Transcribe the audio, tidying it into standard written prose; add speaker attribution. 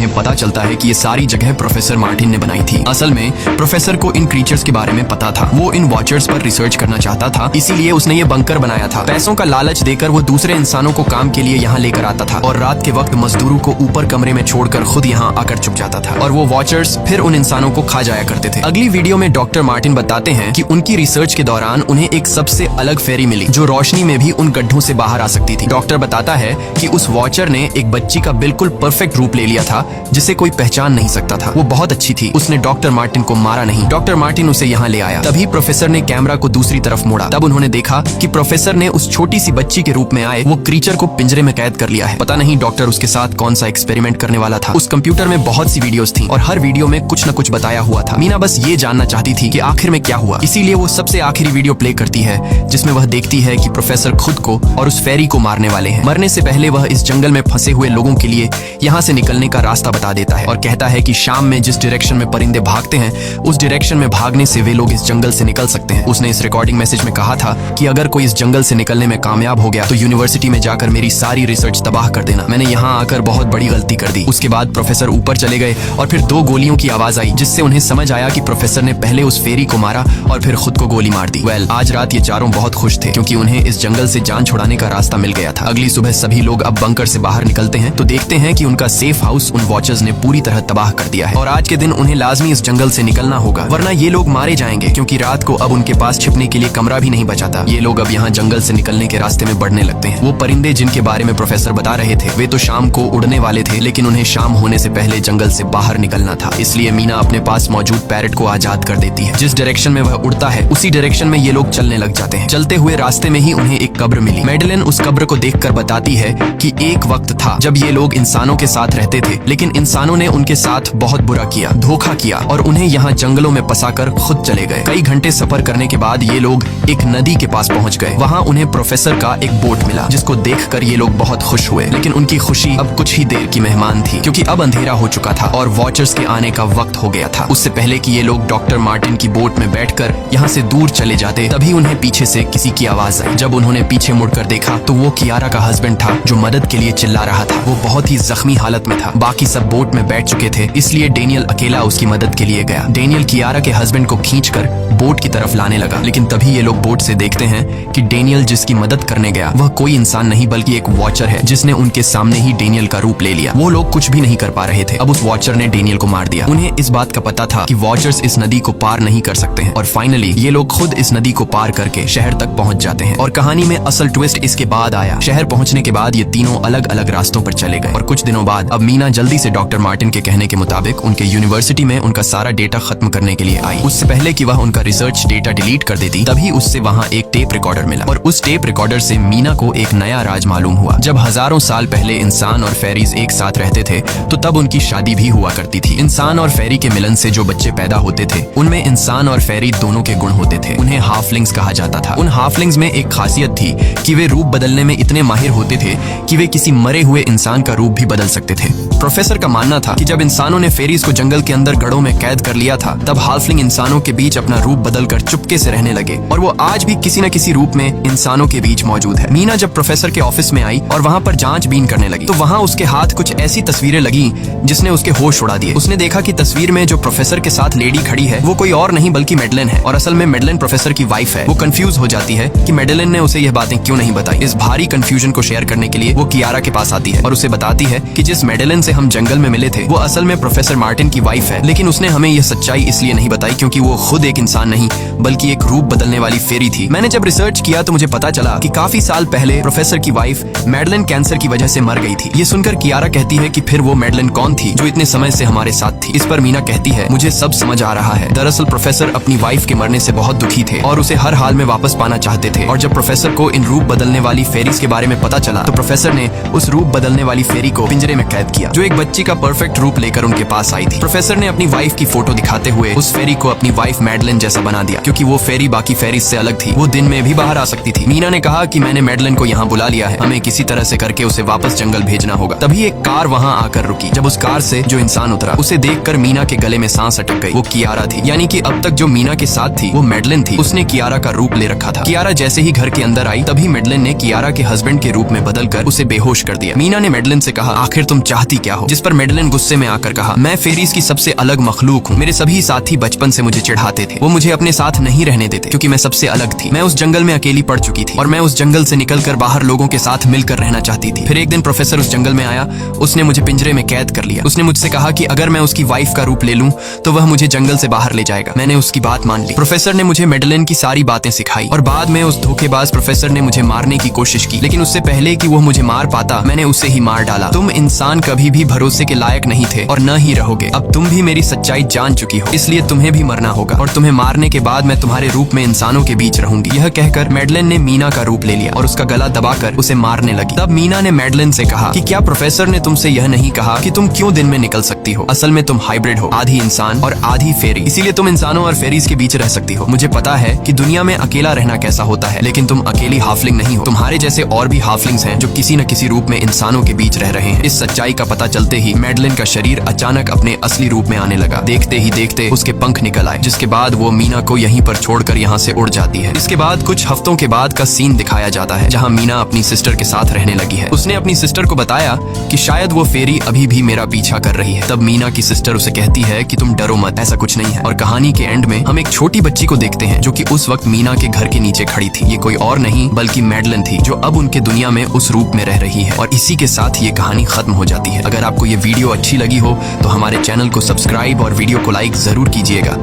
Speaker 1: उन्हें पता चलता है कि ये सारी जगह प्रोफेसर मार्टिन ने बनाई थी। असल में प्रोफेसर को इन क्रीचर्स के बारे में पता था। वो इन वॉचर्स पर रिसर्च करना चाहता था, इसीलिए उसने ये बंकर बनाया था। पैसों का लालच देकर वो दूसरे इंसानों को काम के लिए यहाँ लेकर आता था और रात के वक्त मजदूरों को ऊपर कमरे में छोड़कर खुद यहाँ आकर छुप जाता था और वो वॉचर्स फिर उन इंसानों को खा जाया करते थे। अगली वीडियो में डॉक्टर मार्टिन बताते हैं कि उनकी रिसर्च के दौरान उन्हें एक सबसे अलग फेरी मिली जो रोशनी में भी उन गड्ढों से बाहर आ सकती थी। डॉक्टर बताता है कि उस वॉचर ने एक बच्ची का बिल्कुल परफेक्ट रूप ले लिया था जिसे कोई पहचान नहीं सकता था। वो बहुत अच्छी थी, उसने डॉक्टर मार्टिन को मारा नहीं। डॉक्टर मार्टिन उसे यहाँ ले आया। तभी प्रोफेसर ने कैमरा को दूसरी तरफ मोड़ा। तब उन्होंने देखा कि प्रोफेसर ने उस छोटी सी बच्ची के रूप में आए वो क्रीचर को पिंजरे में कैद कर लिया है। पता नहीं डॉक्टर उसके साथ कौन सा एक्सपेरिमेंट करने वाला था। उस कंप्यूटर में बहुत सी वीडियोस थी और हर वीडियो में कुछ न कुछ बताया हुआ था। मीना बस ये जानना चाहती थी कि आखिर में क्या हुआ, इसीलिए वो सबसे आखिरी वीडियो प्ले करती है जिसमें वह देखती है कि प्रोफेसर खुद को और उस फेरी को मारने वाले हैं। मरने से पहले वह इस जंगल में फंसे हुए लोगों के लिए यहाँ से निकलने का रास्ता बता देता है और कहता है कि शाम में जिस डायरेक्शन में परिंदे भागते हैं उस डायरेक्शन में भागने से वे लोग इस जंगल से निकल सकते हैं। उसने इस रिकॉर्डिंग मैसेज में कहा था कि अगर कोई इस जंगल से निकलने में कामयाब हो गया तो यूनिवर्सिटी में जाकर मेरी सारी रिसर्च तबाह कर देना। मैंने यहाँ आकर बहुत बड़ी गलती कर दी। उसके बाद प्रोफेसर ऊपर चले गए और फिर 2 गोलियों की आवाज आई जिससे उन्हें समझ आया कि प्रोफेसर ने पहले उस फेरी को मारा और फिर खुद को गोली मार दी। आज रात ये चारों बहुत खुश थे क्योंकि उन्हें इस जंगल से जान छुड़ाने का रास्ता मिल गया था। अगली सुबह सभी लोग अब बंकर से बाहर निकलते हैं तो देखते हैं कि उनका सेफ हाउस उन वॉचर्स ने पूरी तरह तबाह कर दिया है और आज के दिन उन्हें लाजमी इस जंगल से निकलना होगा वरना ये लोग मारे जाएंगे क्योंकि रात को अब उनके पास छिपने के लिए कमरा भी नहीं बचा था। ये लोग अब यहाँ जंगल से निकलने के रास्ते में बढ़ने लगते हैं। वो परिंदे जिनके बारे में प्रोफेसर बता रहे थे वे तो शाम को उड़ने वाले थे लेकिन उन्हें शाम होने से पहले जंगल से बाहर निकलना था, इसलिए मीना अपने पास मौजूद पैरेट को आजाद कर देती है। जिस डायरेक्शन में वह उड़ता है उसी डायरेक्शन में ये लोग चलने लग जाते हैं। चलते हुए रास्ते में ही उन्हें एक कब्र मिली। मैडेलिन उस कब्र को देखकर बताती है कि एक वक्त था जब ये लोग इंसानों के साथ रहते थे लेकिन इंसानों ने उनके साथ बहुत बुरा किया, धोखा किया और उन्हें यहाँ जंगलों में फंसाकर खुद चले गए। कई घंटे सफर करने के बाद ये लोग एक नदी के पास पहुँच गए। वहाँ उन्हें प्रोफेसर का एक बोट मिला जिसको देखकर ये लोग बहुत खुश हुए लेकिन उनकी खुशी अब कुछ ही देर की मेहमान थी क्योंकि अब अंधेरा हो चुका था और वॉचर्स के आने का वक्त हो गया था। उससे पहले कि ये लोग डॉक्टर मार्टिन की बोट में बैठकर यहाँ से दूर चले जाते तभी उन्हें पीछे से किसी की आवाज आई। जब उन्होंने पीछे मुड़कर देखा तो वो कियारा का हस्बैंड था जो मदद के लिए चिल्ला रहा था। वो बहुत ही जख्मी हालत में था। बाकी सब बोट में बैठ चुके थे इसलिए डेनियल अकेला उसकी मदद के लिए गया। डेनियल कियारा के हस्बैंड को खींचकर बोट की तरफ लाने लगा लेकिन तभी ये लोग बोट से देखते हैं कि डेनियल जिसकी मदद करने गया वह कोई इंसान नहीं बल्कि एक वॉचर है जिसने उनके सामने ही डेनियल का रूप ले लिया। वो लोग कुछ भी नहीं कर पा रहे थे। अब उस वॉचर ने डेनियल को मार दिया। उन्हें इस बात का पता था कि वॉचर्स इस नदी को पार नहीं कर सकते हैं और फाइनली ये लोग खुद इस नदी को पार करके शहर तक पहुंच जाते हैं। और कहानी में असल ट्विस्ट इसके बाद आया। शहर पहुंचने के बाद ये तीनों अलग अलग रास्तों पर चले गए और कुछ दिनों बाद अब मीना जल्दी से डॉक्टर मार्टिन के कहने के मुताबिक उनके यूनिवर्सिटी में उनका सारा डेटा खत्म करने के लिए आई। उससे पहले कि वह उनका रिसर्च डेटा डिलीट कर देती तभी उससे वहाँ एक टेप रिकॉर्डर मिला और उस टेप रिकॉर्डर से मीना को एक नया राज मालूम हुआ। जब हजारों साल पहले इंसान और फेरीज एक साथ रहते थे तो तब उनकी शादी भी हुआ करती थी। इंसान और फेरी के मिलन से जो बच्चे पैदा होते थे उनमें इंसान और फेरी दोनों के गुण होते थे। उन्हें हाफलिंग्स कहा जाता था। उन हाफलिंग्स में एक खासियत थी कि वे रूप बदलने में इतने माहिर होते थे कि वे किसी मरे हुए इंसान का रूप भी बदल सकते थे। प्रोफेसर का मानना था कि जब इंसानों ने फेरीज को जंगल के अंदर गढ़ों में कैद कर लिया था तब हाफलिंग इंसानों के बीच अपना रूप बदलकर चुपके से रहने लगे और वो आज भी किसी न किसी रूप में इंसानों के बीच मौजूद है। मीना जब प्रोफेसर के ऑफिस में आई और वहाँ पर जांचबीन करने लगी तो वहाँ उसके हाथ कुछ ऐसी तस्वीरें लगी जिसने उसके होश उड़ा दिए। उसने देखा कि तस्वीर में जो प्रोफेसर के साथ लेडी खड़ी है वो कोई और नहीं बल्कि मैडेलिन है और असल में मैडेलिन प्रोफेसर की वाइफ है। वो कंफ्यूज हो जाती है कि मैडेलिन ने उसे यह बातें क्यों नहीं बताई। इस भारी कंफ्यूजन को शेयर करने के लिए वो कियारा के पास आती है और उसे बताती है कि जिस मैडेलिन से हम जंगल में मिले थे वो असल में प्रोफेसर मार्टिन की वाइफ है लेकिन उसने हमें यह सच्चाई इसलिए नहीं बताई क्योंकि वो खुद एक इंसान नहीं बल्कि एक रूप बदलने वाली फेरी थी। मैंने जब रिसर्च किया तो मुझे पता चला कि काफी साल पहले प्रोफेसर की वाइफ मैडेलिन कैंसर की वजह से मर गई थी। ये सुनकर कियारा कहती है कि फिर वो मैडेलिन कौन थी जो इतने समय से हमारे साथ थी। इस पर मीना कहती है मुझे सब समझ आ रहा है। दरअसल प्रोफेसर अपनी वाइफ के मरने से बहुत दुखी थे और उसे हर हाल में वापस पाना चाहते थे और जब प्रोफेसर को इन रूप बदलने वाली फेरीज के बारे में पता चला तो प्रोफेसर ने उस रूप बदलने वाली फेरी को पिंजरे में कैद किया जो एक बच्ची का परफेक्ट रूप लेकर उनके पास आई थी। प्रोफेसर ने अपनी वाइफ की फोटो दिखाते हुए उस फेरी को अपनी वाइफ मैडेलिन जैसा बना दिया क्योंकि वो फेरी बाकी फेरीज से अलग थी। वो दिन में भी बाहर आ सकती थी। मीना ने कहा कि मैंने मैडेलिन को यहाँ बुला लिया है, हमें किसी तरह से करके उसे वापस जंगल भेजना होगा। तभी एक कार वहाँ आकर रुकी। जब उस कार से जो इंसान उतरा उसे देखकर मीना के गले में सांस अटक गई। वो कियारा थी, यानी कि अब तक जो मीना के साथ थी वो मैडेलिन थी। उसने कियारा का रूप ले रखा था। कियारा जैसे ही घर के अंदर आई तभी मैडेलिन ने कियारा के हस्बैंड के रूप में बदलकर उसे बेहोश कर दिया। मीना ने मैडेलिन से कहा आखिर तुम चाहती क्या हो जिस पर मेडलिन गुस्से में आकर कहा, मैं फेरीज की सबसे अलग मखलूक हूँ। मेरे सभी साथी बचपन से मुझे चिढ़ाते थे, वो मुझे अपने साथ नहीं रहने देते क्योंकि मैं सबसे अलग थी। मैं उस जंगल में अकेली पड़ चुकी थी और मैं उस जंगल से निकलकर बाहर लोगों के साथ मिलकर रहना चाहती थी। फिर एक दिन प्रोफेसर उस जंगल में आया, उसने मुझे पिंजरे में कैद कर लिया। उसने मुझसे कहा कि अगर मैं उसकी वाइफ का रूप ले लूं तो वह मुझे जंगल से बाहर ले जाएगा। मैंने उसकी बात मान ली। प्रोफेसर ने मुझे मेडलिन की सारी बातें सिखाई और बाद में उस धोखेबाज प्रोफेसर ने मुझे मारने की कोशिश की, लेकिन उससे पहले कि वो मुझे मार पाता मैंने उसे ही मार डाला। तुम इंसान कभी भी भरोसे के लायक नहीं थे और न ही रहोगे। अब तुम भी मेरी सच्चाई जान चुकी हो, इसलिए तुम्हें भी मरना होगा और तुम्हें मारने के बाद मैं तुम्हारे रूप में इंसानों के बीच रहूंगी। यह कहकर मेडलिन ने मीना का रूप ले लिया और उसका गला दबाकर उसे मारने लगी। तब मीना ने मेडलिन से कहा कि क्या प्रोफेसर ने तुमसे यह नहीं कहा कि तुम क्यों दिन में निकल सकती हो? असल में तुम हाइब्रिड हो, आधी इंसान और आधी फेरी, इसीलिए तुम इंसानों और फेरीज के बीच रह सकती हो। मुझे पता है कि दुनिया में अकेला रहना कैसा होता है, लेकिन तुम अकेली हाफलिंग नहीं हो। तुम्हारे जैसे और भी हाफलिंग्स हैं जो किसी न किसी रूप में इंसानों के बीच रह रहे हैं। इस सच्चाई का पता चलते ही मेडलिन का शरीर अचानक अपने असली रूप में आने लगा। देखते ही देखते उसके पंख निकल आए, जिसके बाद वो मीना को यहीं पर छोड़कर यहाँ से उड़ जाती है। इसके बाद कुछ हफ्तों के बाद का सीन दिखाया जाता है जहाँ मीना अपनी सिस्टर के साथ रहने लगी है। उसने अपनी सिस्टर को बताया कि शायद वो फेरी अभी भी मेरा पीछा कर रही है। तब मीना की सिस्टर उसे कहती है कि तुम डरो मत, ऐसा कुछ नहीं है। और कहानी के एंड में हम एक छोटी बच्ची को देखते हैं जो कि उस वक्त मीना के घर के नीचे खड़ी थी। ये कोई और नहीं बल्कि मेडलिन थी, जो अब उनके दुनिया में उस रूप में रह रही है। और इसी के साथ ये कहानी खत्म हो जाती है। अगर आपको ये वीडियो अच्छी लगी हो तो हमारे चैनल को सब्सक्राइब और वीडियो को लाइक जरूर कीजिएगा।